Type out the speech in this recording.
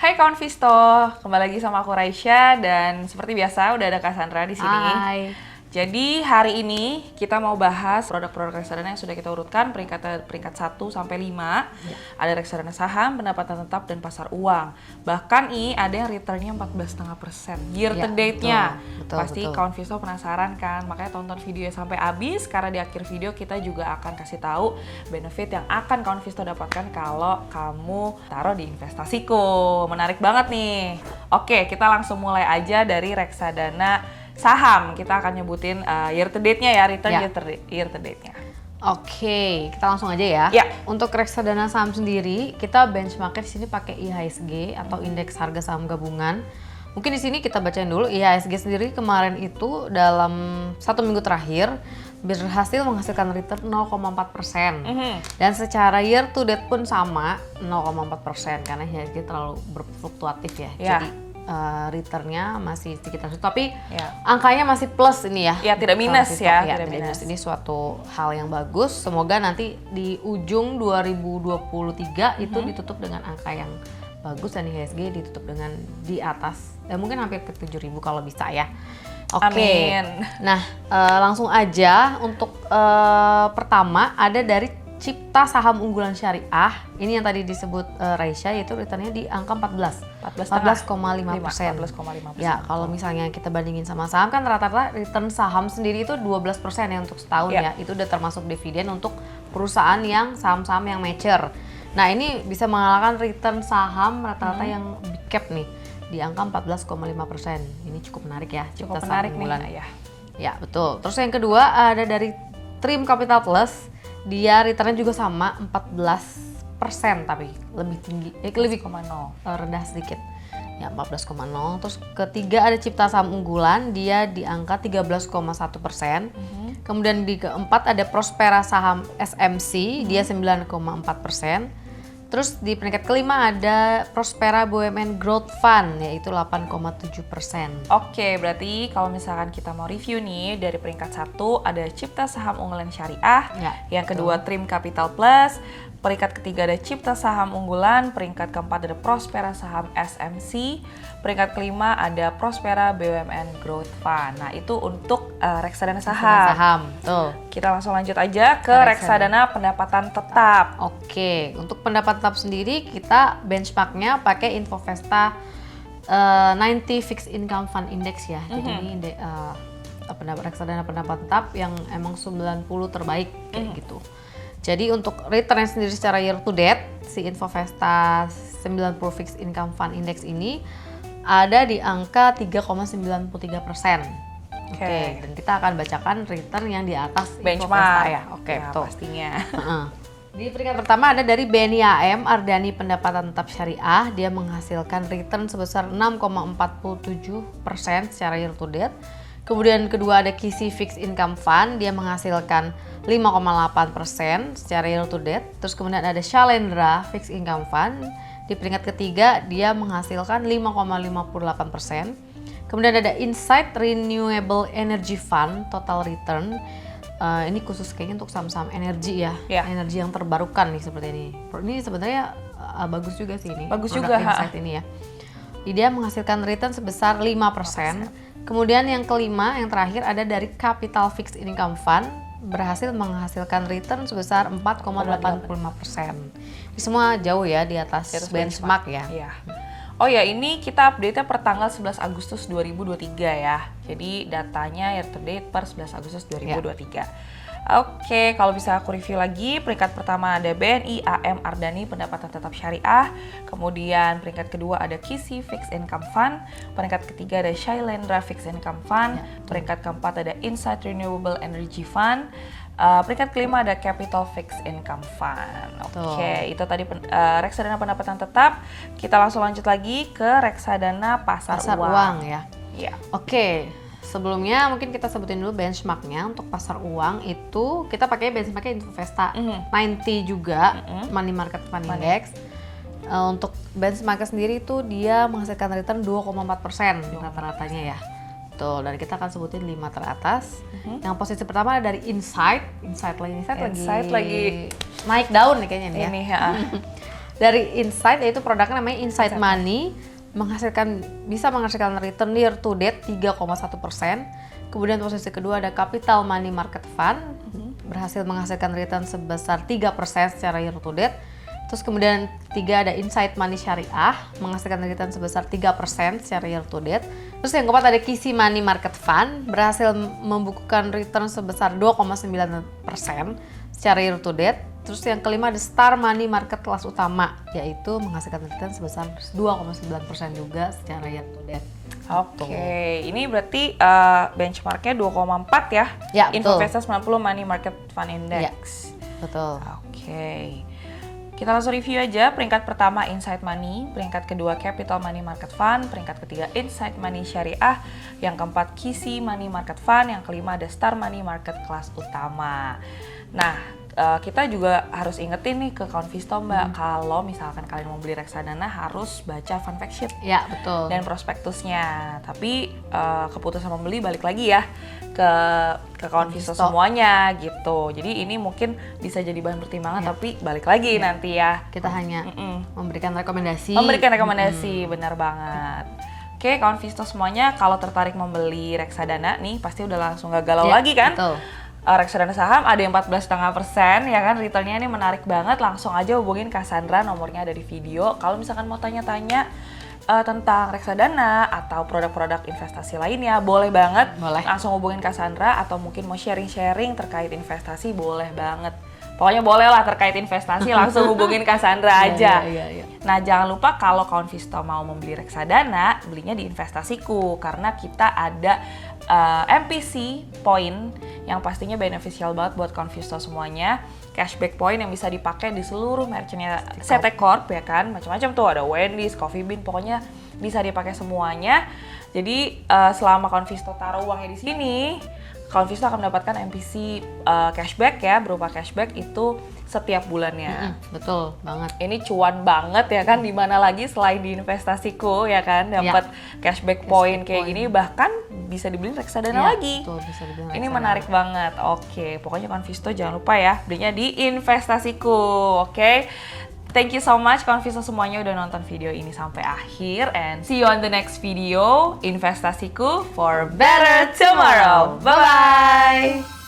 Hai kawan Visto, kembali lagi sama aku Raisya dan seperti biasa udah ada Cassandra di sini. Hai. Jadi hari ini kita mau bahas produk-produk reksadana yang sudah kita urutkan peringkat 1 sampai 5. Ya. Ada reksadana saham, pendapatan tetap dan pasar uang. Bahkan nih ada yang returnnya 14,5% year to Ya, date-nya. betul, Pasti betul. kawan Visto penasaran kan, makanya tonton videonya sampai habis karena di akhir video kita juga akan kasih tahu benefit yang akan kawan Visto dapatkan kalau kamu taruh di investasiku. Menarik banget nih. Oke, kita langsung mulai aja dari reksadana saham. Kita akan nyebutin year to date-nya ya, return Ya. year to date-nya. Oke, kita langsung aja ya. Ya. Untuk reksadana saham sendiri, kita benchmark-nya di sini pakai IHSG atau indeks harga saham gabungan. Mungkin di sini kita bacain dulu. IHSG sendiri kemarin itu dalam 1 minggu terakhir berhasil menghasilkan return 0,4%. Dan secara year to date pun sama 0,4% karena IHSG terlalu berfluktuatif ya. Ya. Jadi returnnya masih sekitar itu, tapi Ya. angkanya masih plus ini ya. Ya, tidak minus ya, Ya, tidak tidak minus. minus. Ini suatu hal yang bagus. Semoga nanti di ujung 2023 itu ditutup dengan angka yang bagus dan IHSG ditutup dengan di atas, mungkin hampir ke 7.000 kalau bisa ya. Oke. Amin. Nah, langsung aja untuk pertama ada dari Cipta Saham Unggulan Syariah. Ini yang tadi disebut Raisya, yaitu returnnya di angka 14,5%. 14,5%. Ya, kalau misalnya kita bandingin sama saham kan rata-rata return saham sendiri itu 12% ya untuk setahun Ya. ya. Itu udah termasuk dividen untuk perusahaan yang saham-saham yang mature. Nah, ini bisa mengalahkan return saham rata-rata yang big cap nih di angka 14,5%. Ini cukup menarik ya, Cukup Cipta Saham menarik nih. Unggulan. Ya. Ya, betul. Terus yang kedua ada dari Trim Capital Plus. Dia returnnya juga sama 14%, tapi lebih tinggi, lebih 0,0. rendah sedikit. Ya, 14,0. Terus ketiga ada Cipta Saham Unggulan, dia di angka 13,1%. Kemudian di keempat ada Prospera Saham SMC, dia 9,4%. Terus di peringkat kelima ada Prospera BUMN Growth Fund, yaitu 8,7%. Oke, berarti kalau misalkan kita mau review nih, dari peringkat 1 ada Cipta Saham Unggulan Syariah, Ya, yang betul. kedua Trim Capital Plus, peringkat ketiga ada Cipta Saham Unggulan, peringkat keempat ada Prospera Saham SMC, peringkat kelima ada Prospera BUMN Growth Fund. Nah, itu untuk reksadana saham. Saham, betul. Kita langsung lanjut aja ke reksadana pendapatan tetap. Oke, untuk pendapat tetap sendiri kita benchmarknya pakai Infovesta 90 Fixed Income Fund Index ya. Jadi ini reksadana pendapat tetap yang emang 90 terbaik kayak gitu. Jadi untuk returnnya sendiri secara year to date, si Infovesta 90 Fixed Income Fund Index ini ada di angka 3,93%. Oke, dan kita akan bacakan return yang di atas Benchmark Infovesta ya. Oke, ya, betul. pastinya. Heeh. Di peringkat pertama ada dari BNI AM Ardhani Pendapatan Tetap Syariah. Dia menghasilkan return sebesar 6,47% secara year to date. Kemudian kedua ada KISI Fixed Income Fund, dia menghasilkan 5,8% secara year to date. Terus kemudian ada Shalendra Fixed Income Fund, di peringkat ketiga dia menghasilkan 5,58%. Kemudian ada Insight Renewable Energy Fund Total Return. Ini khusus kayaknya untuk saham-saham energi ya, Ya. energi yang terbarukan nih seperti ini. Ini sebenarnya bagus juga sih ini. Bagus produk juga, Insight ini ya. Dia menghasilkan return sebesar 5%. Kemudian yang kelima, yang terakhir ada dari Capital Fixed Income Fund, berhasil menghasilkan return sebesar 4,85%. Ini semua jauh ya di atas benchmark ya. Iya. Oh ya, ini kita update-nya per tanggal 11 Agustus 2023 ya. Jadi datanya year to date per 11 Agustus 2023. Oke, kalau bisa aku review lagi, peringkat pertama ada BNI AM Ardhani Pendapatan Tetap Syariah, kemudian peringkat kedua ada KISI Fixed Income Fund, peringkat ketiga ada Shalendra Fixed Income Fund, peringkat keempat ada Insight Renewable Energy Fund, peringkat kelima ada Capital Fixed Income Fund. Oke, itu tadi reksadana pendapatan tetap. Kita langsung lanjut lagi ke reksadana pasar uang ya. Iya. Oke, sebelumnya mungkin kita sebutin dulu benchmarknya. Untuk pasar uang itu kita pakai benchmarknya Infovesta 90 juga, Money Market Fund Index. Untuk benchmarknya sendiri itu dia menghasilkan return 2,4% rata-ratanya ya. Betul, dan kita akan sebutin 5 teratas. Yang posisi pertama ada dari Insight lagi lagi naik daun nih kayaknya nih ya. Ini ya. dari Insight, yaitu produknya namanya Insight Money, bisa menghasilkan return year to date 3,1%. Kemudian posisi kedua ada Capital Money Market Fund, berhasil menghasilkan return sebesar 3% secara year to date. Terus kemudian ketiga ada Insight Money Syariah, menghasilkan return sebesar 3% secara year to date. Terus yang keempat ada Kisi Money Market Fund, berhasil membukukan return sebesar 2,9% secara year to date. Terus yang kelima ada Star Money Market Kelas Utama, yaitu menghasilkan return sebesar 2,9% juga secara year to date. Oke, ini berarti benchmarknya 2,4 ya? Ya, betul. Infovesta 90 Money Market Fund Index. Ya, betul. Oke. Kita langsung review aja. Peringkat pertama Insight Money, peringkat kedua Capital Money Market Fund, peringkat ketiga Insight Money Syariah, yang keempat Kisi Money Market Fund, yang kelima ada Star Money Market Kelas Utama. Nah, kita juga harus ingetin nih ke Konvisto Mbak, kalau misalkan kalian mau beli reksadana harus baca fund fact sheet Ya, betul. dan prospektusnya. Tapi keputusan membeli balik lagi ya ke Konvisto semuanya gitu. Jadi ini mungkin bisa jadi bahan pertimbangan, tapi balik lagi nanti ya. Kita hanya memberikan rekomendasi. Benar banget. Oke, Konvisto semuanya kalau tertarik membeli reksadana nih pasti udah langsung gak galau lagi kan? Betul. Reksadana saham ada yang 14,5% ya kan, returnnya ini menarik banget. Langsung aja hubungin Cassandra, nomornya ada di video. Kalau misalkan mau tanya-tanya tentang reksadana atau produk-produk investasi lainnya, boleh banget. Langsung hubungin Cassandra, atau mungkin mau sharing-sharing terkait investasi, boleh banget. Pokoknya boleh lah terkait investasi, langsung hubungin Cassandra aja. Nah, jangan lupa kalau Konvisto mau membeli reksadana, belinya di Investasiku, karena kita ada MPC point yang pastinya beneficial banget buat Konvisto semuanya. Cashback point yang bisa dipakai di seluruh merchantnya CT Corp ya kan, macam-macam tuh, ada Wendy's, Coffee Bean, pokoknya bisa dipakai semuanya. Jadi selama Konvisto taruh uangnya di sini, Konvisto akan mendapatkan MPC cashback ya, berupa cashback itu setiap bulannya. Betul banget. Ini cuan banget ya kan, di mana lagi selain di Investasiku ya kan, dapat cashback point kayak gini, bahkan bisa dibeli reksadana lagi. Betul, bisa dibeli ini menarik banget. Oke, pokoknya Konvisto jangan lupa ya, belinya di Investasiku. Oke. Thank you so much Konvisto semuanya udah nonton video ini sampai akhir, and see you on the next video. Investasiku for better tomorrow. Bye bye.